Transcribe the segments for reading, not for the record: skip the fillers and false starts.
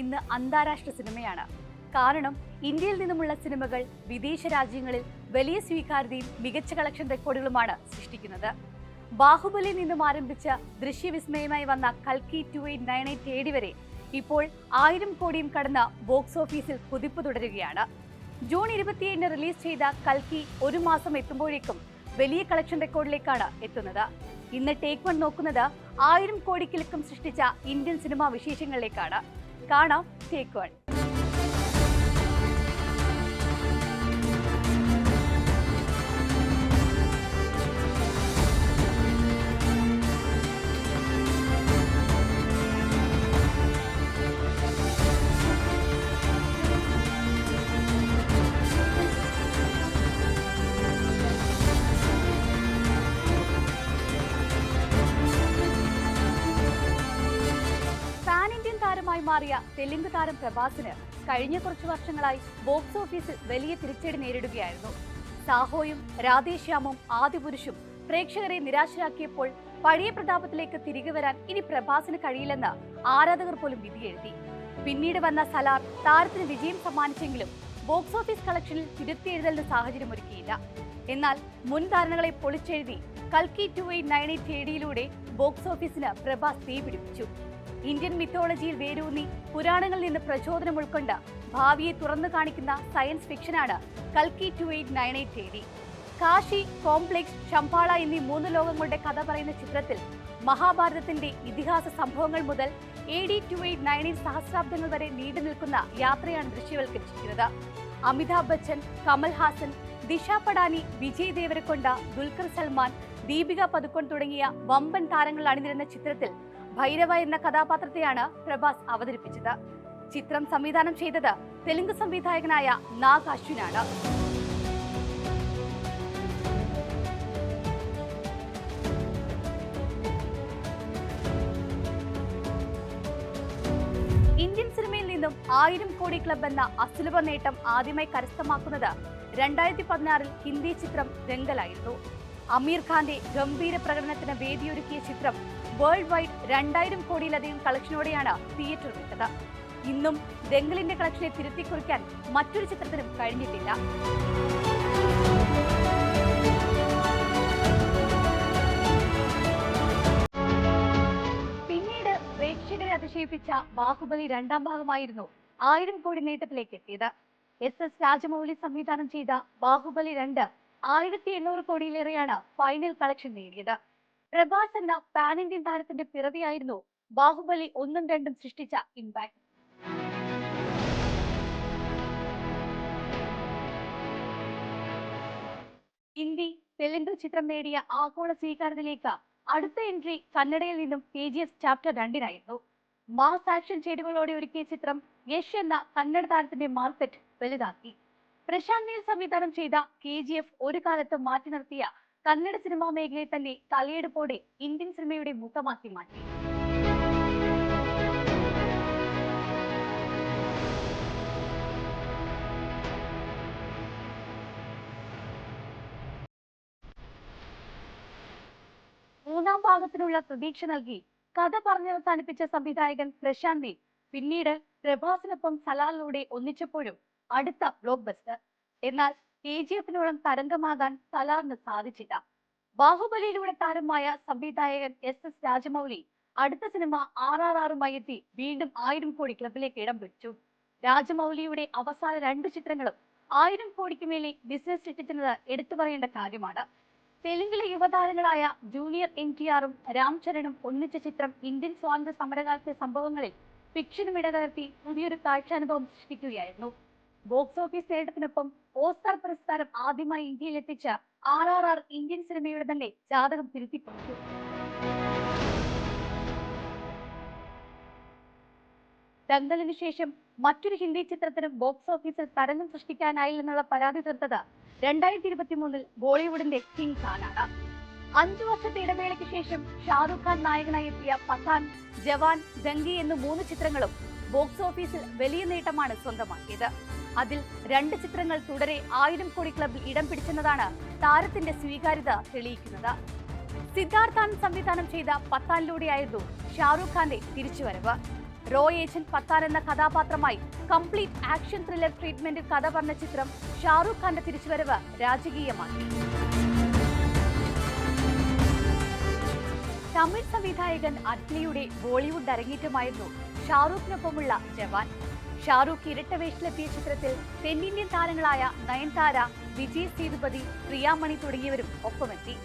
ഇന്ന് അന്താരാഷ്ട്ര സിനിമയാണ്. കാരണം ഇന്ത്യയിൽ നിന്നുമുള്ള സിനിമകൾ വിദേശ രാജ്യങ്ങളിൽ വലിയ സ്വീകാര്യതയും മികച്ച കളക്ഷൻ റെക്കോർഡുകളുമാണ് സൃഷ്ടിക്കുന്നത്. ബാഹുബലിയിൽ നിന്നും ആരംഭിച്ച ദൃശ്യവിസ്മയമായി വന്ന കൽക്കി 2898 AD വരെ ഇപ്പോൾ 1000 കോടിയും കടന്ന ബോക്സ് ഓഫീസിൽ കുതിപ്പ് തുടരുകയാണ്. ജൂൺ 27 റിലീസ് ചെയ്ത കൽക്കി ഒരു മാസം എത്തുമ്പോഴേക്കും വലിയ കളക്ഷൻ റെക്കോർഡിലേക്കാണ് എത്തുന്നത്. ഇന്ന് ടേക്ക് വൺ നോക്കുന്നത് 1000 കോടിക്കിലക്കം സൃഷ്ടിച്ച ഇന്ത്യൻ സിനിമാ വിശേഷങ്ങളിലേക്കാണ്. കാണാം ടേക്ക് വൺ. മാറിയ തെലുങ്ക് താരം പ്രഭാസിന് കഴിഞ്ഞ കുറച്ചു വർഷങ്ങളായി ബോക്സ് ഓഫീസിൽ വലിയ തിരിച്ചടി നേരിടുകയായിരുന്നു. സാഹോയും രാധേശ്യാമും ആദിപുരുഷും പ്രേക്ഷകരെ നിരാശരാക്കിയപ്പോൾ പഴയ പ്രതാപത്തിലേക്ക് തിരികെ വരാൻ ഇനി പ്രഭാസിന് കഴിയില്ലെന്ന് ആരാധകർ പോലും വിധിയെഴുതി. പിന്നീട് വന്ന സലാർ താരത്തിന് വിജയം സമ്മാനിച്ചെങ്കിലും ബോക്സ് ഓഫീസ് കളക്ഷനിൽ തിരുത്തിയെഴുതലിന് സാഹചര്യം ഒരുക്കിയില്ല. എന്നാൽ മുൻധാരണകളെ പൊളിച്ചെഴുതി കൽക്കി 2898 AD ബോക്സ് ഓഫീസിന് പ്രഭാസ് തീ പിടിപ്പിച്ചു. ഇന്ത്യൻ മിത്തോളജിയിൽ വേരൂന്നി പുരാണങ്ങളിൽ നിന്ന് പ്രചോദനം ഉൾക്കൊണ്ട് ഭാവിയെ തുറന്നു കാണിക്കുന്ന സയൻസ് ഫിക്ഷനാണ് കൽക്കി 2898 AD. കാശി, കോംപ്ലക്സ്, ശംഭാള എന്നീ 3 ലോകങ്ങളുടെ കഥ പറയുന്ന ചിത്രത്തിൽ മഹാഭാരതത്തിന്റെ ഇതിഹാസ സംഭവങ്ങൾ മുതൽ AD 2898 സഹസ്രാബ്ദങ്ങൾ വരെ നീണ്ടു നിൽക്കുന്ന യാത്രയാണ് ദൃശ്യവൽക്കരിച്ചിരിക്കുന്നത്. അമിതാഭ് ബച്ചൻ, കമൽഹാസൻ, ദിശ പടാനി, വിജയ് ദേവരക്കൊണ്ട, ദുൽഖർ സൽമാൻ, ദീപിക പദുക്കോൺ തുടങ്ങിയ വമ്പൻ താരങ്ങൾ അണിനിരുന്ന ചിത്രത്തിൽ ഭൈരവ എന്ന കഥാപാത്രത്തെയാണ് പ്രഭാസ് അവതരിപ്പിച്ചത്. ചിത്രം സംവിധാനം ചെയ്തത് തെലുങ്ക് സംവിധായകനായ നാഗ് അശ്വിനാണ്. ഇന്ത്യൻ സിനിമയിൽ നിന്നും 1000 കോടി ക്ലബ് എന്ന അസുലഭ നേട്ടം ആദ്യമായി കരസ്ഥമാക്കുന്നത് 2016 ഹിന്ദി ചിത്രം ദംഗലായിരുന്നു. അമീർ ഖാന്റെ ഗംഭീര പ്രകടനത്തിന് വേദിയൊരുക്കിയ ചിത്രം വേൾഡ് വൈഡ് 2000 കോടിയിലധികം കളക്ഷനോടെയാണ് തിയേറ്റർ വിട്ടത്. ഇന്നും ദംഗലിന്റെ കളക്ഷനെ തിരുത്തിക്കുറിക്കാൻ മറ്റൊരു ചിത്രത്തിനും കഴിഞ്ഞിട്ടില്ല. പിന്നീട് പ്രേക്ഷകരെ അതിശയിപ്പിച്ച ബാഹുബലി 2ാം ഭാഗമായിരുന്നു 1000 കോടി നേട്ടത്തിലേക്ക് എത്തിയത്. SS രാജമൗലി സംവിധാനം ചെയ്ത ബാഹുബലി 2 1800 കോടിയിലേറെയാണ് ഫൈനൽ കളക്ഷൻ നേടിയത്. പ്രഭാസ് എന്ന പാൻ ഇന്ത്യൻ താരത്തിന്റെ പിറവിയായിരുന്നു ബാഹുബലി 1ഉം 2ഉം സൃഷ്ടിച്ച ഇമ്പാക്ട്. ഹിന്ദി, തെലുങ്ക് ചിത്രം നേടിയ ആഗോള സ്വീകാര്യതയിലേക്ക് അടുത്ത എൻട്രി കന്നഡയിൽ നിന്നും KGF ചാപ്റ്റർ 2നായിരുന്നു. മാസ് ആക്ഷൻ ചേരുവകളോടെ ഒരുക്കിയ ചിത്രം യശ് എന്ന കന്നഡ താരത്തിന്റെ മാർക്കറ്റ് വലുതാക്കി. പ്രശാന്ത് നീൽ സംവിധാനം ചെയ്ത KGF ഒരു കാലത്ത് മാറ്റി നിർത്തിയ കന്നഡ സിനിമാ മേഖലയെ തന്നെ തലയെടുപ്പോടെ ഇന്ത്യൻ സിനിമയുടെ മുഖമാക്കി മാറ്റി. മൂന്നാം ഭാഗത്തിനുള്ള പ്രതീക്ഷ നൽകി കഥ പറഞ്ഞവസാനിപ്പിച്ച സംവിധായകൻ പ്രശാന്ത് നീൽ പിന്നീട് പ്രഭാസിനൊപ്പം സലാലിലൂടെ ഒന്നിച്ചപ്പോഴും അടുത്ത ബ്ലോക്ക് ബസ്റ്റർ. എന്നാൽ KGFനോളം തരംഗമാകാൻ സലാറിന് സാധിച്ചില്ല. ബാഹുബലിയിലൂടെ താരമായ സംവിധായകൻ SS രാജമൗലി അടുത്ത സിനിമ RRRമായി എത്തി വീണ്ടും 1000 കോടി ക്ലബിലേക്ക് ഇടം പിടിച്ചു. രാജമൗലിയുടെ അവസാന 2 ചിത്രങ്ങളും 1000 കോടിക്ക് മേലെ ബിസിനസ് സൃഷ്ടിച്ചത് എടുത്തു പറയേണ്ട കാര്യമാണ്. തെലുങ്കിലെ യുവതാരങ്ങളായ ജൂനിയർ NTRഉം രാംചരണും ഒന്നിച്ച ചിത്രം ഇന്ത്യൻ സ്വാതന്ത്ര്യ സമരകാലത്തെ സംഭവങ്ങളിൽ ഫിക്ഷനും ഇടകലർത്തി പുതിയൊരു കാഴ്ചാനുഭവം സൃഷ്ടിക്കുകയായിരുന്നു. ബോക്സ് ഓഫീസ് നേട്ടത്തിനൊപ്പം ഓസ്കാർ പുരസ്കാരം ആദ്യമായി ഇന്ത്യയിൽ എത്തിച്ച RRR ഇന്ത്യൻ സിനിമയുടെ തന്നെ ജാതകം തിരുത്തിപ്പറിച്ചു. ദംഗലിന് ശേഷം മറ്റൊരു ഹിന്ദി ചിത്രത്തിനും ബോക്സ് ഓഫീസിൽ തരംഗം സൃഷ്ടിക്കാനായില്ലെന്നുള്ള പരാതി തീർത്തത് 2023 ബോളിവുഡിന്റെ കിങ് ഖാനാണ്. 5 വർഷത്തെ ഇടവേളയ്ക്ക് ശേഷം ഷാരൂഖ് ഖാൻ നായകനായി എത്തിയ പത്താൻ, ജവാൻ, ദംഗി എന്നീ 3 ചിത്രങ്ങളും ബോക്സ് ഓഫീസിൽ വലിയ നേട്ടമാണ് സ്വന്തമാക്കിയത്. അതിൽ 2 ചിത്രങ്ങൾ തുടരെ 1000 കോടി ക്ലബിൽ ഇടം പിടിച്ചെന്നതാണ് താരത്തിന്റെ സ്വീകാര്യത തെളിയിക്കുന്നത്. സിദ്ധാർത്ഥ് സംവിധാനം ചെയ്ത പത്താനിലൂടെയായിരുന്നു ഷാരൂഖ് ഖാന്റെ തിരിച്ചുവരവ്. റോയ് ഏജന്റ് പത്താൻ എന്ന കഥാപാത്രമായി കംപ്ലീറ്റ് ആക്ഷൻ ത്രില്ലർ ട്രീറ്റ്മെന്റിൽ കഥ പറഞ്ഞ ചിത്രം ഷാറൂഖ് ഖാന്റെ തിരിച്ചുവരവ് രാജകീയമാക്കി. തമിഴ് സംവിധായകൻ അറ്റ്ലിയുടെ ബോളിവുഡ് അരങ്ങേറ്റമായിരുന്നു ഷാറൂഖിനൊപ്പമുള്ള ജവാൻ. ഷാറൂഖ് ഇരട്ടവേഷത്തിലെത്തിയ ചിത്രത്തിൽ തെന്നിന്ത്യൻ താരങ്ങളായ നയൻതാര, വിജയ് സേതുപതി, പ്രിയാമണി തുടങ്ങിയവരും ഒപ്പമെത്തി.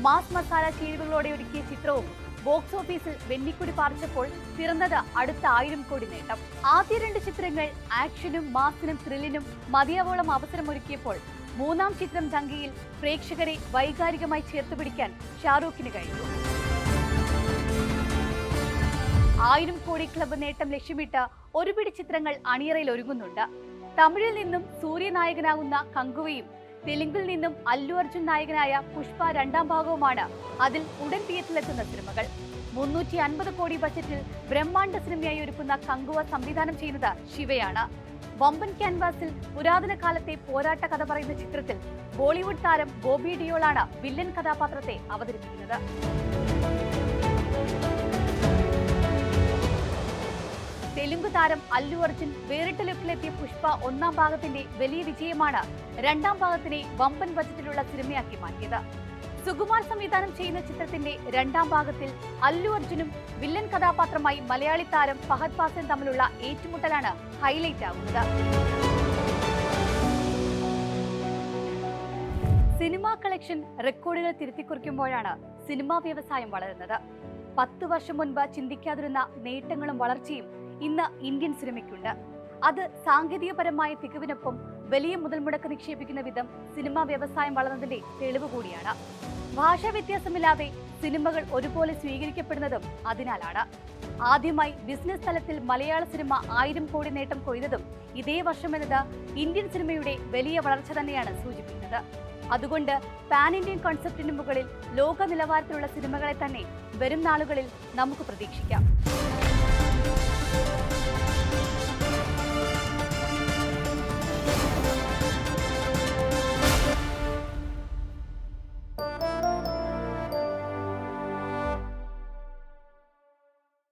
മാസ് മസാല ചേരുവകളോടെ ഒരുക്കിയ ചിത്രവും ബോക്സ് ഓഫീസിൽ വെന്നിക്കുടി പാർച്ചപ്പോൾ പിറന്നത് അടുത്ത 1000 കോടി നേട്ടം. ആദ്യ 2 ചിത്രങ്ങൾ ആക്ഷനും മാസിനും ത്രില്ലിനും മതിയാവോളം അവസരമൊരുക്കിയപ്പോൾ മൂന്നാം ചിത്രം ദംഗയിൽ പ്രേക്ഷകരെ വൈകാരികമായി ചേർത്തുപിടിക്കാൻ ഷാറൂഖിന് കഴിഞ്ഞു. 1000 കോടി ക്ലബ്ബ് നേട്ടം ലക്ഷ്യമിട്ട് ഒരുപിടി ചിത്രങ്ങൾ അണിയറയിൽ ഒരുങ്ങുന്നുണ്ട്. തമിഴിൽ നിന്നും സൂര്യ നായകനാകുന്ന കങ്കുവയും തെലുങ്കിൽ നിന്നും അല്ലു അർജുൻ നായകനായ പുഷ്പ 2ാം ഭാഗവുമാണ് അതിൽ ഉടൻ തിയേറ്ററിലെത്തുന്ന സിനിമകൾ. 350 കോടി ബജറ്റിൽ ബ്രഹ്മാണ്ഡ സിനിമയായി ഒരുക്കുന്ന കങ്കുവ സംവിധാനം ചെയ്യുന്നത് ശിവയാണ്. വമ്പൻ ക്യാൻവാസിൽ പുരാതന കാലത്തെ പോരാട്ട കഥ പറയുന്ന ചിത്രത്തിൽ ബോളിവുഡ് താരം ബോബി ഡിയോളാണ് വില്ലൻ കഥാപാത്രത്തെ അവതരിപ്പിക്കുന്നത്. തെലുങ്ക് താരം അല്ലു അർജുൻ വേറിട്ട ലുക്കിലെത്തിയ പുഷ്പ 1ാം ഭാഗത്തിന്റെ വലിയ വിജയമാണ് 2ാം ഭാഗത്തിനെ വമ്പൻ ബജറ്റിലുള്ള സിനിമയാക്കി മാറ്റിയത്. സുകുമാർ സംവിധാനം ചെയ്യുന്ന ചിത്രത്തിന്റെ 2ാം ഭാഗത്തിൽ അല്ലു അർജുനും വില്ലൻ കഥാപാത്രമായി മലയാളി താരം ഫഹദ് ഫാസിൽ തമ്മിലുള്ള ഏറ്റുമുട്ടലാണ് ഹൈലൈറ്റ് ആകുന്നത്. സിനിമാ കളക്ഷൻ റെക്കോർഡുകൾ തിരുത്തിക്കുറിക്കുമ്പോഴാണ് സിനിമാ വ്യവസായം വളരുന്നത്. 10 വർഷം മുൻപ് ചിന്തിക്കാതിരുന്ന നേട്ടങ്ങളും വളർച്ചയും ഇന്ന് ഇന്ത്യൻ സിനിമയ്ക്കുണ്ട്. അത് സാങ്കേതികപരമായ തികവിനൊപ്പം വലിയ മുതൽ മുടക്ക് നിക്ഷേപിക്കുന്ന വിധം സിനിമാ വ്യവസായം വളർന്നതിന്റെ തെളിവ് കൂടിയാണ്. ഭാഷാ വ്യത്യാസമില്ലാതെ സിനിമകൾ ഒരുപോലെ സ്വീകരിക്കപ്പെടുന്നതും അതിനാലാണ്. ആദ്യമായി ബിസിനസ് തലത്തിൽ മലയാള സിനിമ 1000 കോടി നേട്ടം കൊയ്തതും ഇതേ വർഷമെന്നത് ഇന്ത്യൻ സിനിമയുടെ വലിയ വളർച്ച തന്നെയാണ് സൂചിപ്പിക്കുന്നത്. അതുകൊണ്ട് പാൻ ഇന്ത്യൻ കോൺസെപ്റ്റിന് മുകളിൽ ലോക നിലവാരത്തിലുള്ള സിനിമകളെ തന്നെ വരും നാളുകളിൽ നമുക്ക് പ്രതീക്ഷിക്കാം.